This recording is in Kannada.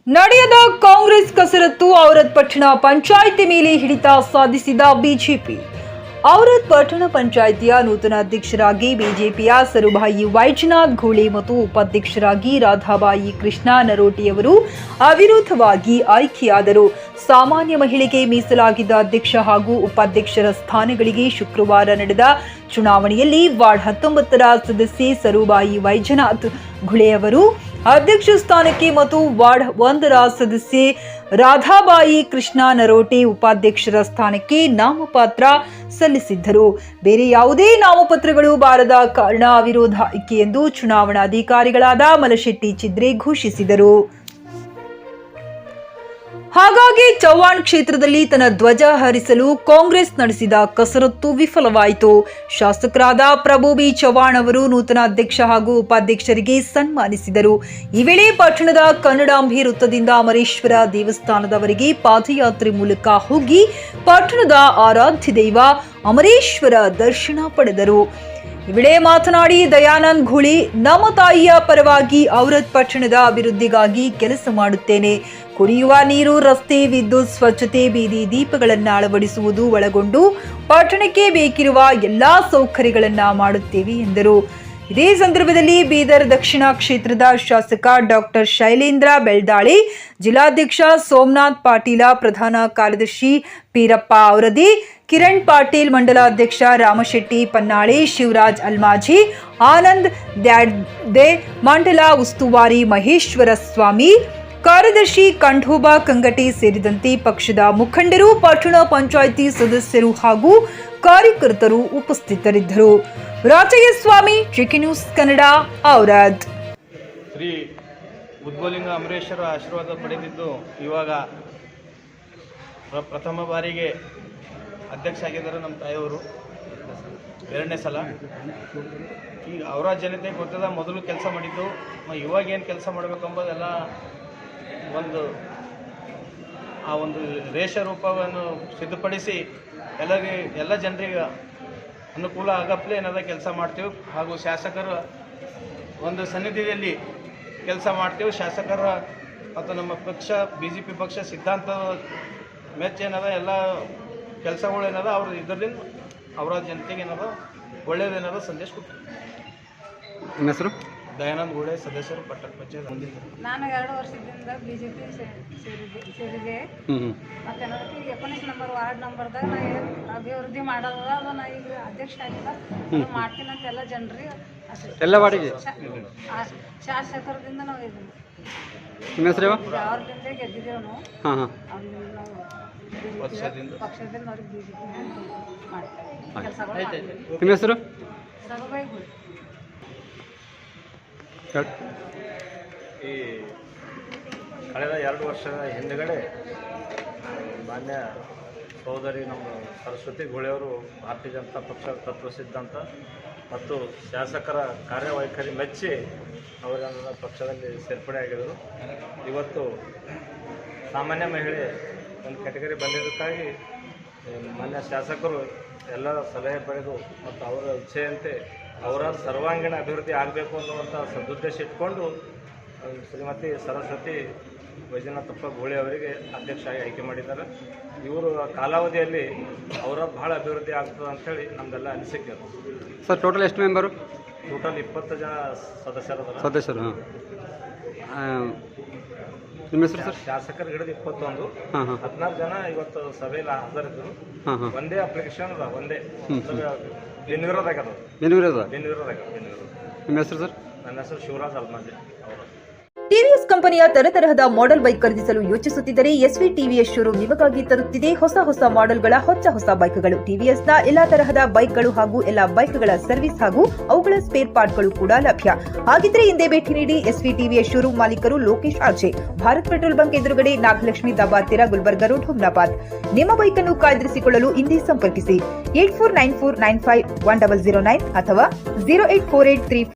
ನಡೆಯದ ಕಾಂಗ್ರೆಸ್ ಕಸರತ್ತು ಔರದ್ ಪಟ್ಟಣ ಪಂಚಾಯಿತಿ ಮೇಲೆ ಹಿಡಿತ ಸಾಧಿಸಿದ ಬಿಜೆಪಿ. ಔರದ್ ಪಟ್ಟಣ ಪಂಚಾಯಿತಿಯ ನೂತನ ಅಧ್ಯಕ್ಷರಾಗಿ ಬಿಜೆಪಿಯ ಸರುಭಾಯಿ ವೈಜನಾಥ್ ಘೋಳೆ ಮತ್ತು ಉಪಾಧ್ಯಕ್ಷರಾಗಿ ರಾಧಾಬಾಯಿ ಕೃಷ್ಣ ನರೋಟಿಯವರು ಅವಿರೋಧವಾಗಿ ಆಯ್ಕೆಯಾದರು. ಸಾಮಾನ್ಯ ಮಹಿಳೆಗೆ ಮೀಸಲಾಗಿದ್ದ ಅಧ್ಯಕ್ಷ ಹಾಗೂ ಉಪಾಧ್ಯಕ್ಷರ ಸ್ಥಾನಗಳಿಗೆ ಶುಕ್ರವಾರ ನಡೆದ ಚುನಾವಣೆಯಲ್ಲಿ ವಾರ್ಡ್ 19ರ ಸದಸ್ಯೆ ಸರುಭಾಯಿ ವೈಜನಾಥ್ ಘೋಳೆ ಅವರು ಅಧ್ಯಕ್ಷ ಸ್ಥಾನಕ್ಕೆ ಮತ್ತು ವಾರ್ಡ್ 1ರ ಸದಸ್ಯೆ ರಾಧಾಬಾಯಿ ಕೃಷ್ಣ ನರೋಟೆ ಉಪಾಧ್ಯಕ್ಷರ ಸ್ಥಾನಕ್ಕೆ ನಾಮಪತ್ರ ಸಲ್ಲಿಸಿದ್ದರು. ಬೇರೆ ಯಾವುದೇ ನಾಮಪತ್ರಗಳು ಬಾರದ ಕಾರಣ ಅವಿರೋಧ ಆಯ್ಕೆ ಎಂದು ಚುನಾವಣಾಧಿಕಾರಿಗಳಾದ ಮಲಶೆಟ್ಟಿ ಚಿದ್ರೆ ಘೋಷಿಸಿದರು. ಹಾಗಾಗಿ ಚವ್ಹಾಣ್ ಕ್ಷೇತ್ರದಲ್ಲಿ ತನ್ನ ಧ್ವಜ ಹಾರಿಸಲು ಕಾಂಗ್ರೆಸ್ ನಡೆಸಿದ ಕಸರತ್ತು ವಿಫಲವಾಯಿತು. ಶಾಸಕರಾದ ಪ್ರಭು ಬಿ ಚವ್ಹಾಣ್ ಅವರು ನೂತನ ಅಧ್ಯಕ್ಷ ಹಾಗೂ ಉಪಾಧ್ಯಕ್ಷರಿಗೆ ಸನ್ಮಾನಿಸಿದರು. ಈ ವೇಳೆ ಪಟ್ಟಣದ ಕನ್ನಡಾಂಬೆ ವೃತ್ತದಿಂದ ಅಮರೇಶ್ವರ ದೇವಸ್ಥಾನದವರೆಗೆ ಪಾದಯಾತ್ರೆ ಮೂಲಕ ಹೋಗಿ ಪಟ್ಟಣದ ಆರಾಧ್ಯ ದೈವ ಅಮರೇಶ್ವರ ದರ್ಶನ ಪಡೆದರು. ಈ ವೇಳೆ ಮಾತನಾಡಿ ದಯಾನಂದ್ ಘೋಳೆ, ನಮ್ಮ ತಾಯಿಯ ಪರವಾಗಿ ಔರದ್ ಪಟ್ಟಣದ ಅಭಿವೃದ್ಧಿಗಾಗಿ ಕೆಲಸ ಮಾಡುತ್ತೇನೆ. ಕುಡಿಯುವ ನೀರು, ರಸ್ತೆ, ವಿದ್ಯುತ್, ಸ್ವಚ್ಛತೆ, ಬೀದಿ ದೀಪಗಳನ್ನು ಅಳವಡಿಸುವುದು ಒಳಗೊಂಡು ಪಟ್ಟಣಕ್ಕೆ ಬೇಕಿರುವ ಎಲ್ಲಾ ಸೌಕರ್ಯಗಳನ್ನ ಮಾಡುತ್ತೇವೆ ಎಂದರು. ಇದೇ ಸಂದರ್ಭದಲ್ಲಿ ಬೀದರ್ ದಕ್ಷಿಣ ಕ್ಷೇತ್ರದ ಶಾಸಕ ಡಾಕ್ಟರ್ ಶೈಲೇಂದ್ರ ಬೆಳ್ದಾಳೆ, ಜಿಲ್ಲಾಧ್ಯಕ್ಷ ಸೋಮನಾಥ್ ಪಾಟೀಲ, ಪ್ರಧಾನ ಕಾರ್ಯದರ್ಶಿ ಪೀರಪ್ಪ ಔರದಿ, ಕಿರಣ್ ಪಾಟೀಲ್, ಮಂಡಲಾಧ್ಯಕ್ಷ ರಾಮಶೆಟ್ಟಿ ಪನ್ನಾಳೆ, ಶಿವರಾಜ್ ಅಲ್ಮಾಜಿ, ಆನಂದ್ ದ್ಯಾಡ್ದೆ, ಮಂಡಲ ಉಸ್ತುವಾರಿ ಮಹೇಶ್ವರ ಸ್ವಾಮಿ, ಕಾರ್ಯದರ್ಶಿ ಕಂಠೋಬಾ ಕಂಗಟಿ ಸೇರಿದಂತೆ ಪಕ್ಷದ ಮುಖಂಡರು, ಪಟ್ಟಣ ಪಂಚಾಯಿತಿ ಸದಸ್ಯರು ಹಾಗೂ ಕಾರ್ಯಕರ್ತರು ಉಪಸ್ಥಿತರಿದ್ದರು. ರಾಜಯ್ಯ ಸ್ವಾಮಿ, ಚಿಕ್ಕಿ ನ್ಯೂಸ್ ಕನ್ನಡ, ಔರದ್. ಶ್ರೀ ಉದ್ಭವಲಿಂಗ ಅಮರೇಶ್ವರ ಆಶೀರ್ವಾದ ಪಡೆದಿದ್ದು ಇವಾಗ ಪ್ರಥಮ ಬಾರಿಗೆ ಅಧ್ಯಕ್ಷ ಆಗಿದ್ದಾರೆ ನಮ್ಮ ತಾಯಿಯವರು. 2ನೇ ಸಲ. ಈಗ ಅವರ ಜನತೆ ಗೊತ್ತದ, ಮೊದಲು ಕೆಲಸ ಮಾಡಿದ್ದು, ಇವಾಗ ಏನು ಕೆಲಸ ಮಾಡಬೇಕೆಂಬುದೆಲ್ಲ ಒಂದು ರೇಷ ರೂಪವನ್ನು ಸಿದ್ಧಪಡಿಸಿ ಎಲ್ಲ ಜನರಿಗೆ ಅನುಕೂಲ ಆಗಪ್ಲೆ ಏನಾದ ಕೆಲಸ ಮಾಡ್ತೀವಿ. ಹಾಗೂ ಶಾಸಕರ ಒಂದು ಸನ್ನಿಧಿಯಲ್ಲಿ ಕೆಲಸ ಮಾಡ್ತೀವಿ. ಶಾಸಕರ ಮತ್ತು ನಮ್ಮ ಪಕ್ಷ BJP ಪಕ್ಷ ಸಿದ್ಧಾಂತ ಮೆಚ್ಚ ಏನದ ಎಲ್ಲ ಕೆಲಸಗಳು ಏನದ ಅವ್ರು ಇದರಿಂದ ಅವರ ಜನತೆಗೆ ಏನದ ಒಳ್ಳೆಯದೇನದ ಸಂದೇಶ ಕೊಡ್ತೀವಿ. ನಿಮ್ಮ ಹೆಸರು? ದಯಾನಂದ್ ಘೋಳೆ, ಸದಸ್ಯರು, ಪಟ್ಟಣ ಪಂಚಾಯತ್ ಹೊಂದಿದ್ದರು. ನಾನು 2 ವರ್ಷದಿಂದ BJP ಸೇರಿದೆ. ಮತ್ತು ಅನ್ನೋದಕ್ಕೆ 19 ನಂಬರ್ ವಾರ್ಡ್ ನಂಬರ್ದಾಗ ನಾ ಅಭಿವೃದ್ಧಿ ಮಾಡೋದ ಅದು ನಾ ಈಗ ಅಧ್ಯಕ್ಷ ಆಗಿಲ್ಲ, ಅದು ಮಾಡ್ತೀನಿ ಅಂತ ಎಲ್ಲ ಜನರಿಗೆ ಎಲ್ಲ ವಾರ್ಡಿಗೆ ಶಾಸಕರದಿಂದ ನಾವು ಇದ್ದೀವಿ. ನಿಮ್ಮ ಹೆಸರು? ಅವ್ರದಿಂದ ಗೆದ್ದಿದ್ದೇವೆ ನಾವು. ಅವ್ರಿಂದ ನಾವು ಪಕ್ಷದಿಂದ ಅವ್ರಿಗೆ BJP ಮಾಡ್ತೀವಿ ಕೆಲಸಗಳು. ನಿಮ್ಮ ಹೆಸರು? ಸರುಭಾಯಿ ಘೋಳೆ. ಈ ಕಳೆದ 2 ವರ್ಷದ ಹಿಂದುಗಡೆ ಮಾನ್ಯ ಸಹೋದರಿ ನಮ್ಮ ಸರಸ್ವತಿ ಘೋಳೆಯವರು ಭಾರತೀಯ ಜನತಾ ಪಕ್ಷ ತತ್ವ ಸಿದ್ಧಾಂತ ಮತ್ತು ಶಾಸಕರ ಕಾರ್ಯವೈಖರಿ ಮೆಚ್ಚಿ ಅವರ ಪಕ್ಷದಲ್ಲಿ ಸೇರ್ಪಡೆ ಆಗಿದ್ದರು. ಇವತ್ತು ಸಾಮಾನ್ಯ ಮಹಿಳೆ ಒಂದು ಕ್ಯಾಟಗರಿ ಬಂದಿದ್ದಕ್ಕಾಗಿ ಮಾನ್ಯ ಶಾಸಕರು ಎಲ್ಲ ಸಲಹೆ ಪಡೆದು ಮತ್ತು ಅವರ ಇಚ್ಛೆಯಂತೆ ಅವರ ಸರ್ವಾಂಗೀಣ ಅಭಿವೃದ್ಧಿ ಆಗಬೇಕು ಅನ್ನುವಂಥ ಸದುದ್ದೇಶ ಇಟ್ಕೊಂಡು ಶ್ರೀಮತಿ ಸರಸ್ವತಿ ವೈಜನಾಥಪ್ಪ ಘೋಳೆ ಅವರಿಗೆ ಅಧ್ಯಕ್ಷರಾಗಿ ಆಯ್ಕೆ ಮಾಡಿದ್ದಾರೆ. ಇವರು ಕಾಲಾವಧಿಯಲ್ಲಿ ಅವರ ಭಾಳ ಅಭಿವೃದ್ಧಿ ಆಗ್ತದೆ ಅಂಥೇಳಿ ನಮ್ಮದೆಲ್ಲ ಅನಿಸಿಕೆ ಅದು. ಸರ್, ಟೋಟಲ್ ಎಷ್ಟು ಮೆಂಬರು? ಟೋಟಲ್ 20 ಜನ ಸದಸ್ಯರು. ನಿಮ್ಮ ಹೆಸರು ಸರ್? ಶಾಸಕರು ಹಿಡಿದು 21, 16 ಜನ ಇವತ್ತು ಸಭೆಯಲ್ಲಿ ಹಾಜರಿದ್ದರು. ಒಂದೇ ಅಪ್ಲಿಕೇಶನ್ ಅದ, ಒಂದೇ ಬಿನ್ವಿರೋದಾಗ ಅದು. ನಿಮ್ಮ ಹೆಸರು ಸರ್? ನನ್ನ ಹೆಸರು ಶಿವರಾಜ್ ಅಲ್ಮಾಜಿ ಅವರು. ಟಿವಿಎಸ್ ಕಂಪನಿಯ ತರತರಹದ ಮಾಡೆಲ್ ಬೈಕ್ ಖರೀದಿಸಲು ಯೋಚಿಸುತ್ತಿದ್ದರೆ ಎಸ್ವಿ ಟಿವಿಎಸ್ ಶೋರೂಮ್ ನಿಮಗಾಗಿ ತರುತ್ತಿದೆ ಹೊಸ ಮಾಡೆಲ್ಗಳ ಹೊಸ ಬೈಕ್ಗಳು. ಟಿವಿಎಸ್ನ ಎಲ್ಲಾ ತರಹದ ಬೈಕ್ಗಳು ಹಾಗೂ ಎಲ್ಲಾ ಬೈಕ್ಗಳ ಸರ್ವಿಸ್ ಹಾಗೂ ಅವುಗಳ ಸ್ಪೇರ್ ಪಾರ್ಟ್ಗಳು ಕೂಡ ಲಭ್ಯ. ಹಾಗಿದ್ರೆ ಹಿಂದೆ ಭೇಟಿ ನೀಡಿ. ಎಸ್ವಿ ಟಿವಿಎಸ್ ಶೋರೂಮ್ ಮಾಲೀಕರು Lokesh RJ, Bharat petrol bunk ಎದುರುಗಡೆ, ನಾಗಲಕ್ಷ್ಮಿ ದಾಬಾ ಹತ್ತಿರ, ಗುಲ್ಬರ್ಗ ರೋಡ್, ಹುಮ್ನಾಬಾದ್. ನಿಮ್ಮ ಬೈಕ್ ಅನ್ನು ಕಾಯ್ದಿರಿಸಿಕೊಳ್ಳಲು ಹಿಂದೆ ಸಂಪರ್ಕಿಸಿ 8494951009 ಅಥವಾ 08483